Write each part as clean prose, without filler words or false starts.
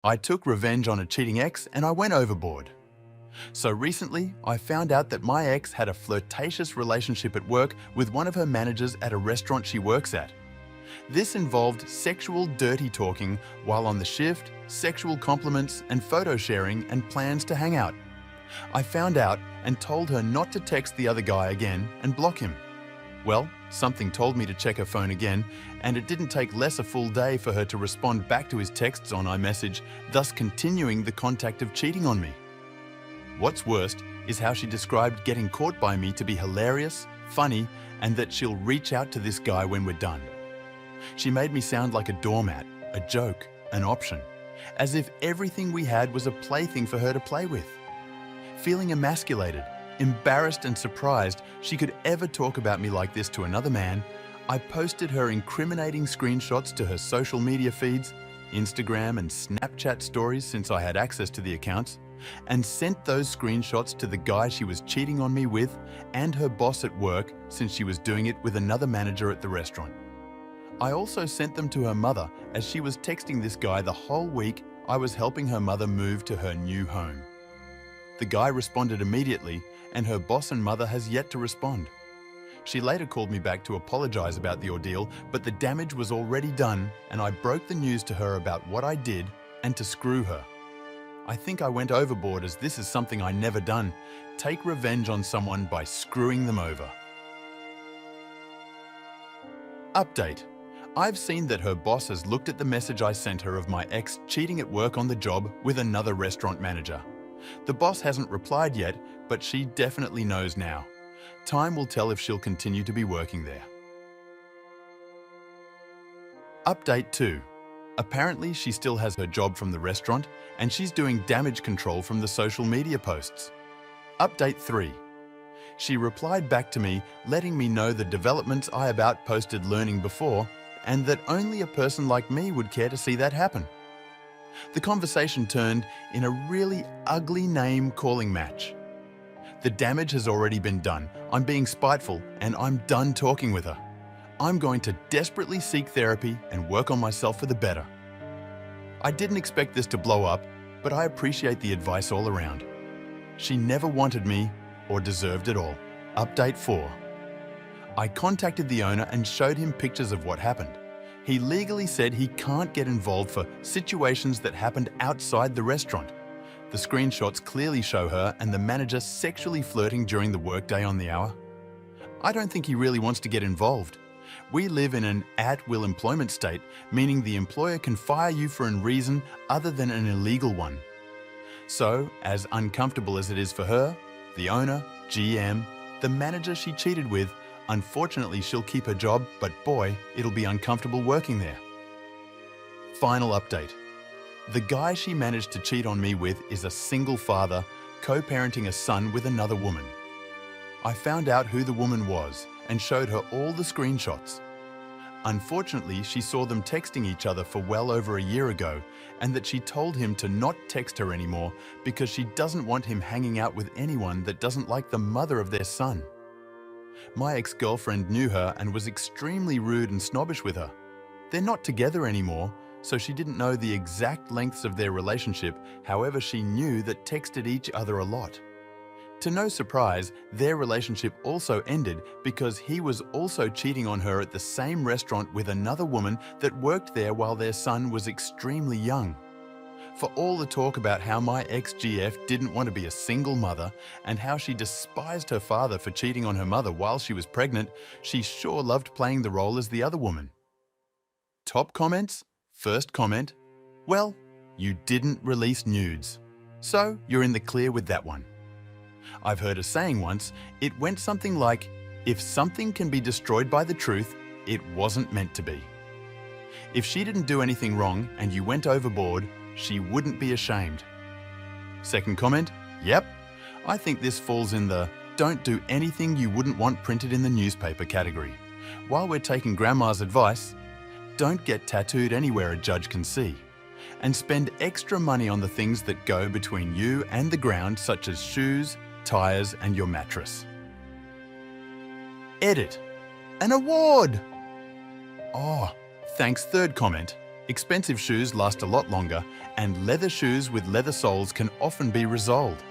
I took revenge on a cheating ex and I went overboard. So recently, I found out that my ex had a flirtatious relationship at work with one of her managers at a restaurant she works at. This involved sexual dirty talking while on the shift, sexual compliments and photo sharing and plans to hang out. I found out and told her not to text the other guy again and block him. Well, something told me to check her phone again, and it didn't take less a full day for her to respond back to his texts on iMessage, thus continuing the contact of cheating on me. What's worst is how she described getting caught by me to be hilarious, funny, and that she'll reach out to this guy when we're done. She made me sound like a doormat, a joke, an option, as if everything we had was a plaything for her to play with. Feeling emasculated, embarrassed and surprised she could ever talk about me like this to another man, I posted her incriminating screenshots to her social media feeds, Instagram and Snapchat stories since I had access to the accounts, and sent those screenshots to the guy she was cheating on me with and her boss at work since she was doing it with another manager at the restaurant. I also sent them to her mother as she was texting this guy the whole week I was helping her mother move to her new home. The guy responded immediately, and her boss and mother has yet to respond. She later called me back to apologize about the ordeal, but the damage was already done and I broke the news to her about what I did and to screw her. I think I went overboard as this is something I never done. Take revenge on someone by screwing them over. Update. I've seen that her boss has looked at the message I sent her of my ex cheating at work on the job with another restaurant manager. The boss hasn't replied yet, but she definitely knows now. Time will tell if she'll continue to be working there. Update 2. Apparently, she still has her job from the restaurant and she's doing damage control from the social media posts. Update 3. She replied back to me, letting me know the developments I about posted learning before and that only a person like me would care to see that happen. The conversation turned in a really ugly name-calling match. The damage has already been done. I'm being spiteful and I'm done talking with her. I'm going to desperately seek therapy and work on myself for the better. I didn't expect this to blow up, but I appreciate the advice all around. She never wanted me or deserved it all. Update 4. I contacted the owner and showed him pictures of what happened. He legally said he can't get involved for situations that happened outside the restaurant. The screenshots clearly show her and the manager sexually flirting during the workday on the hour. I don't think he really wants to get involved. We live in an at-will employment state, meaning the employer can fire you for a reason other than an illegal one. So, as uncomfortable as it is for her, the owner, GM, the manager she cheated with, unfortunately she'll keep her job, but boy, it'll be uncomfortable working there. Final update. The guy she managed to cheat on me with is a single father, co-parenting a son with another woman. I found out who the woman was and showed her all the screenshots. Unfortunately, she saw them texting each other for well over a year ago and that she told him to not text her anymore because she doesn't want him hanging out with anyone that doesn't like the mother of their son. My ex-girlfriend knew her and was extremely rude and snobbish with her. They're not together anymore, so she didn't know the exact lengths of their relationship, however she knew that texted each other a lot. To no surprise, their relationship also ended because he was also cheating on her at the same restaurant with another woman that worked there while their son was extremely young. For all the talk about how my ex-GF didn't want to be a single mother and how she despised her father for cheating on her mother while she was pregnant, she sure loved playing the role as the other woman. Top comments? First comment, well, you didn't release nudes. So you're in the clear with that one. I've heard a saying once, it went something like, if something can be destroyed by the truth, it wasn't meant to be. If she didn't do anything wrong and you went overboard, she wouldn't be ashamed. Second comment, yep, I think this falls in the don't do anything you wouldn't want printed in the newspaper category. While we're taking grandma's advice, don't get tattooed anywhere a judge can see. And spend extra money on the things that go between you and the ground, such as shoes, tires, and your mattress. Edit. An award! Oh, thanks third comment. Expensive shoes last a lot longer, and leather shoes with leather soles can often be resoled,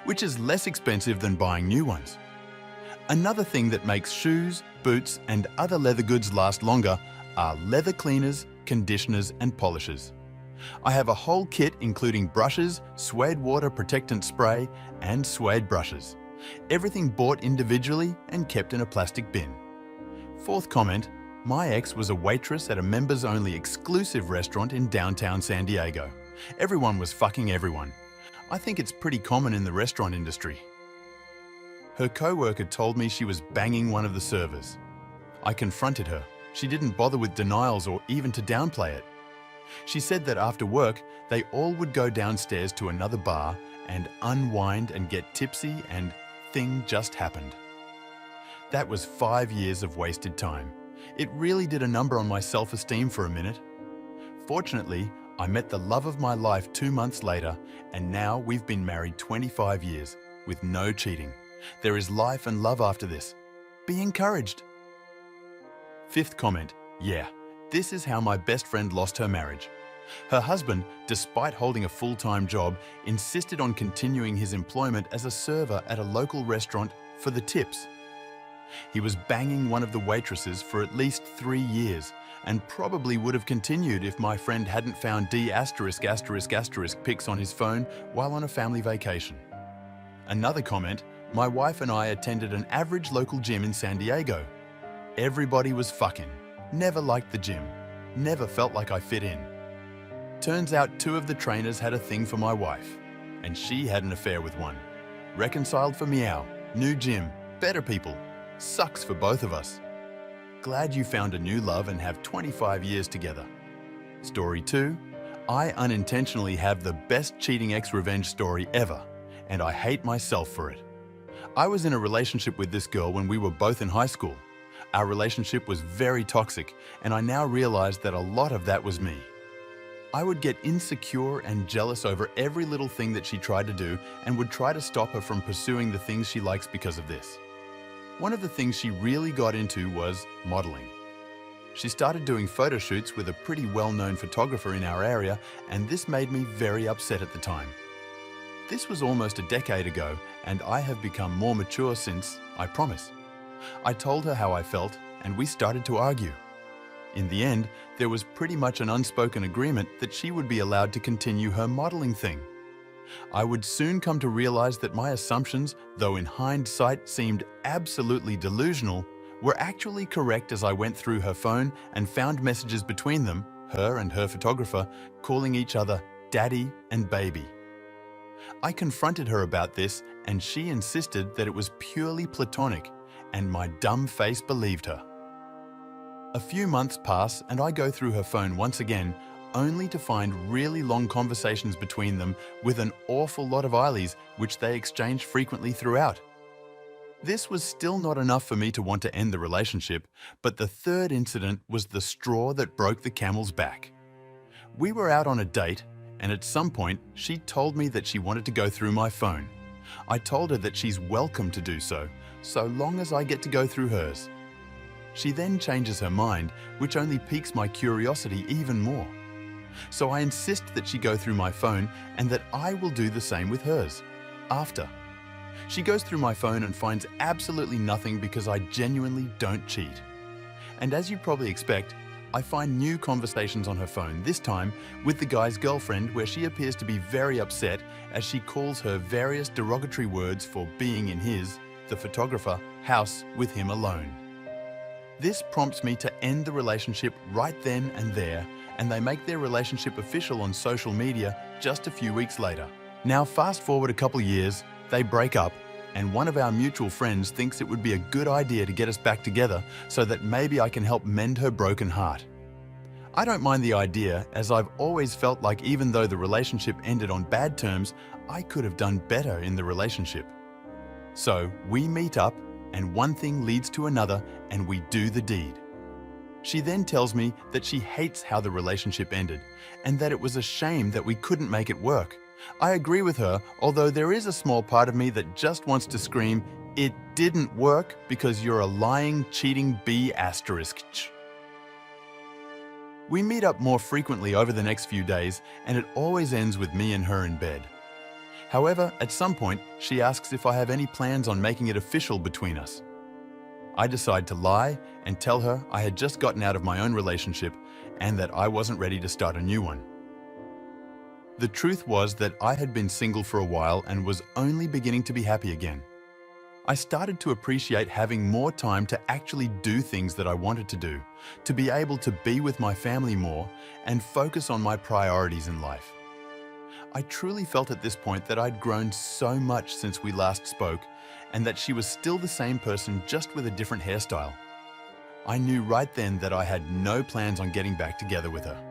which is less expensive than buying new ones. Another thing that makes shoes, boots, and other leather goods last longer are leather cleaners, conditioners, and polishers. I have a whole kit including brushes, suede water protectant spray, and suede brushes. Everything bought individually and kept in a plastic bin. Fourth comment, my ex was a waitress at a members-only exclusive restaurant in downtown San Diego. Everyone was fucking everyone. I think it's pretty common in the restaurant industry. Her co-worker told me she was banging one of the servers. I confronted her. She didn't bother with denials or even to downplay it. She said that after work, they all would go downstairs to another bar and unwind and get tipsy, and thing just happened. That was 5 years of wasted time. It really did a number on my self-esteem for a minute. Fortunately, I met the love of my life 2 months later, and now we've been married 25 years with no cheating. There is life and love after this. Be encouraged. Fifth comment, yeah, this is how my best friend lost her marriage. Her husband, despite holding a full-time job, insisted on continuing his employment as a server at a local restaurant for the tips. He was banging one of the waitresses for at least 3 years, and probably would have continued if my friend hadn't found D*** pics on his phone while on a family vacation. Another comment, my wife and I attended an average local gym in San Diego. Everybody was fucking. Never liked the gym. Never felt like I fit in. Turns out 2 of the trainers had a thing for my wife, and she had an affair with one. Reconciled for meow. New gym. Better people. Sucks for both of us. Glad you found a new love and have 25 years together. Story 2. I unintentionally have the best cheating ex-revenge story ever, and I hate myself for it. I was in a relationship with this girl when we were both in high school. Our relationship was very toxic, and I now realize that a lot of that was me. I would get insecure and jealous over every little thing that she tried to do and would try to stop her from pursuing the things she likes because of this. One of the things she really got into was modeling. She started doing photo shoots with a pretty well-known photographer in our area, and this made me very upset at the time. This was almost a decade ago, and I have become more mature since, I promise. I told her how I felt, and we started to argue. In the end, there was pretty much an unspoken agreement that she would be allowed to continue her modeling thing. I would soon come to realize that my assumptions, though in hindsight seemed absolutely delusional, were actually correct as I went through her phone and found messages between them, her and her photographer, calling each other daddy and baby. I confronted her about this, and she insisted that it was purely platonic, and my dumb face believed her. A few months pass and I go through her phone once again, only to find really long conversations between them with an awful lot of eilies which they exchanged frequently throughout. This was still not enough for me to want to end the relationship, but the third incident was the straw that broke the camel's back. We were out on a date, and at some point she told me that she wanted to go through my phone. I told her that she's welcome to do so long as I get to go through hers. She then changes her mind, which only piques my curiosity even more. So I insist that she go through my phone and that I will do the same with hers, after. She goes through my phone and finds absolutely nothing because I genuinely don't cheat. And as you probably expect, I find new conversations on her phone, this time with the guy's girlfriend, where she appears to be very upset as she calls her various derogatory words for being in his, the photographer, house with him alone. This prompts me to end the relationship right then and there, and they make their relationship official on social media just a few weeks later. Now fast forward a couple years, they break up, and one of our mutual friends thinks it would be a good idea to get us back together so that maybe I can help mend her broken heart. I don't mind the idea, as I've always felt like even though the relationship ended on bad terms, I could have done better in the relationship. So we meet up, and one thing leads to another, and we do the deed. She then tells me that she hates how the relationship ended, and that it was a shame that we couldn't make it work. I agree with her, although there is a small part of me that just wants to scream, "It didn't work because you're a lying, cheating B***." We meet up more frequently over the next few days, and it always ends with me and her in bed. However, at some point, she asks if I have any plans on making it official between us. I decide to lie and tell her I had just gotten out of my own relationship and that I wasn't ready to start a new one. The truth was that I had been single for a while and was only beginning to be happy again. I started to appreciate having more time to actually do things that I wanted to do, to be able to be with my family more and focus on my priorities in life. I truly felt at this point that I'd grown so much since we last spoke and that she was still the same person, just with a different hairstyle. I knew right then that I had no plans on getting back together with her.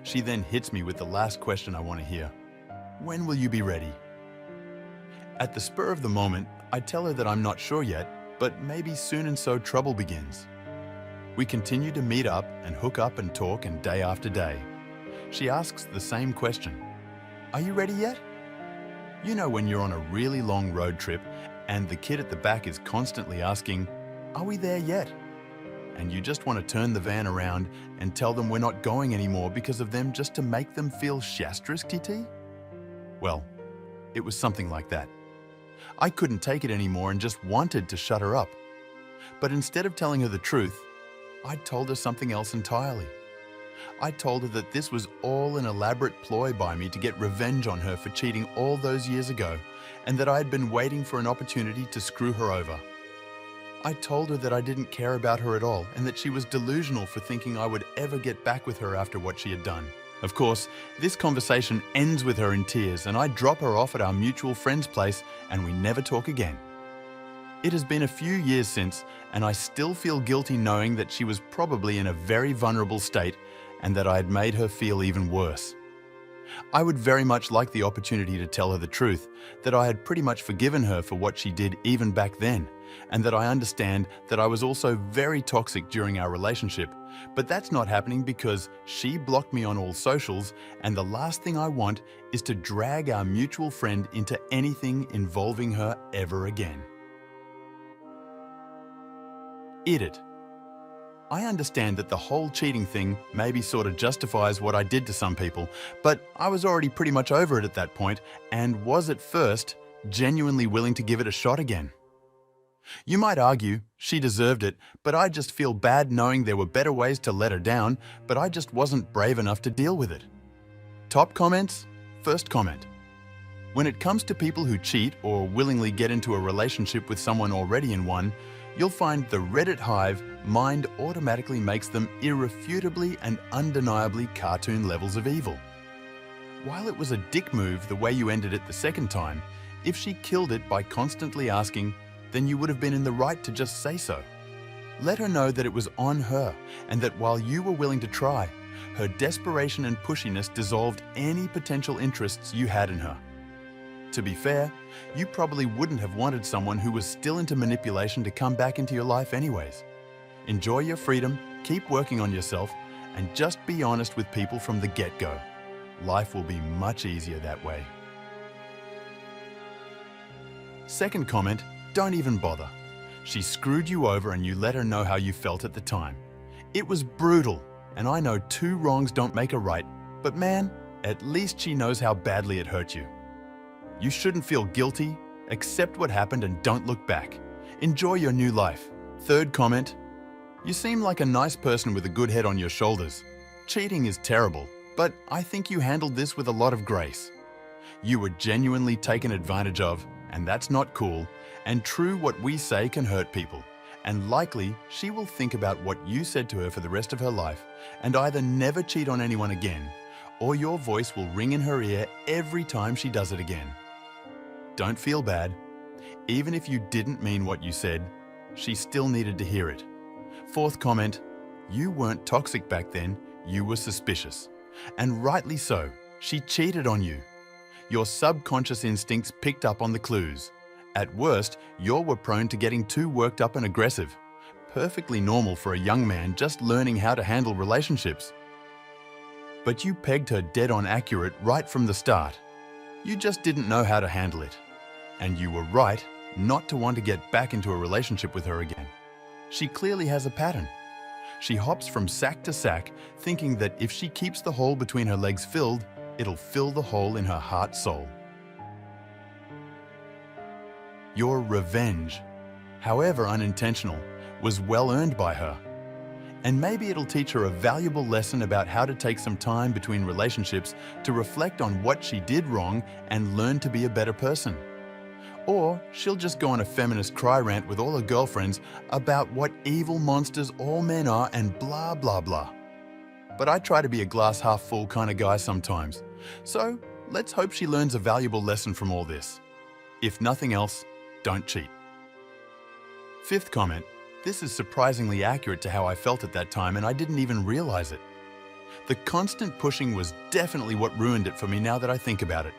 She then hits me with the last question I want to hear. When will you be ready? At the spur of the moment, I tell her that I'm not sure yet, but maybe soon, and so trouble begins. We continue to meet up and hook up and talk, and day after day. She asks the same question. Are you ready yet? You know when you're on a really long road trip and the kid at the back is constantly asking, are we there yet? And you just want to turn the van around and tell them we're not going anymore because of them, just to make them feel shastriskty? Well, it was something like that. I couldn't take it anymore and just wanted to shut her up. But instead of telling her the truth, I told her something else entirely. I told her that this was all an elaborate ploy by me to get revenge on her for cheating all those years ago, and that I had been waiting for an opportunity to screw her over. I told her that I didn't care about her at all and that she was delusional for thinking I would ever get back with her after what she had done. Of course, this conversation ends with her in tears, and I drop her off at our mutual friend's place and we never talk again. It has been a few years since, and I still feel guilty knowing that she was probably in a very vulnerable state and that I had made her feel even worse. I would very much like the opportunity to tell her the truth, that I had pretty much forgiven her for what she did even back then, and that I understand that I was also very toxic during our relationship, but that's not happening because she blocked me on all socials, and the last thing I want is to drag our mutual friend into anything involving her ever again. Idiot. I understand that the whole cheating thing maybe sort of justifies what I did to some people, but I was already pretty much over it at that point and was at first genuinely willing to give it a shot again. You might argue she deserved it, but I just feel bad knowing there were better ways to let her down, but I just wasn't brave enough to deal with it. Top comments? First comment. When it comes to people who cheat or willingly get into a relationship with someone already in one, you'll find the Reddit hive mind automatically makes them irrefutably and undeniably cartoon levels of evil. While it was a dick move the way you ended it the second time, if she killed it by constantly asking, then you would have been in the right to just say so. Let her know that it was on her, and that while you were willing to try, her desperation and pushiness dissolved any potential interests you had in her. To be fair, you probably wouldn't have wanted someone who was still into manipulation to come back into your life anyways. Enjoy your freedom, keep working on yourself, and just be honest with people from the get-go. Life will be much easier that way. Second comment, don't even bother. She screwed you over and you let her know how you felt at the time. It was brutal, and I know two wrongs don't make a right, but man, at least she knows how badly it hurt you. You shouldn't feel guilty. Accept what happened and don't look back. Enjoy your new life. Third comment, you seem like a nice person with a good head on your shoulders. Cheating is terrible, but I think you handled this with a lot of grace. You were genuinely taken advantage of, and that's not cool, and true, what we say can hurt people. And likely, she will think about what you said to her for the rest of her life and either never cheat on anyone again, or your voice will ring in her ear every time she does it again. Don't feel bad. Even if you didn't mean what you said, she still needed to hear it. Fourth comment, you weren't toxic back then, you were suspicious. And rightly so, she cheated on you. Your subconscious instincts picked up on the clues. At worst, you were prone to getting too worked up and aggressive. Perfectly normal for a young man just learning how to handle relationships. But you pegged her dead on accurate right from the start. You just didn't know how to handle it. And you were right not to want to get back into a relationship with her again. She clearly has a pattern. She hops from sack to sack, thinking that if she keeps the hole between her legs filled, it'll fill the hole in her heart-soul. Your revenge, however unintentional, was well earned by her. And maybe it'll teach her a valuable lesson about how to take some time between relationships to reflect on what she did wrong and learn to be a better person. Or she'll just go on a feminist cry rant with all her girlfriends about what evil monsters all men are and blah blah blah. But I try to be a glass half full kind of guy sometimes. So let's hope she learns a valuable lesson from all this. If nothing else, don't cheat. Fifth comment. This is surprisingly accurate to how I felt at that time, and I didn't even realize it. The constant pushing was definitely what ruined it for me now that I think about it.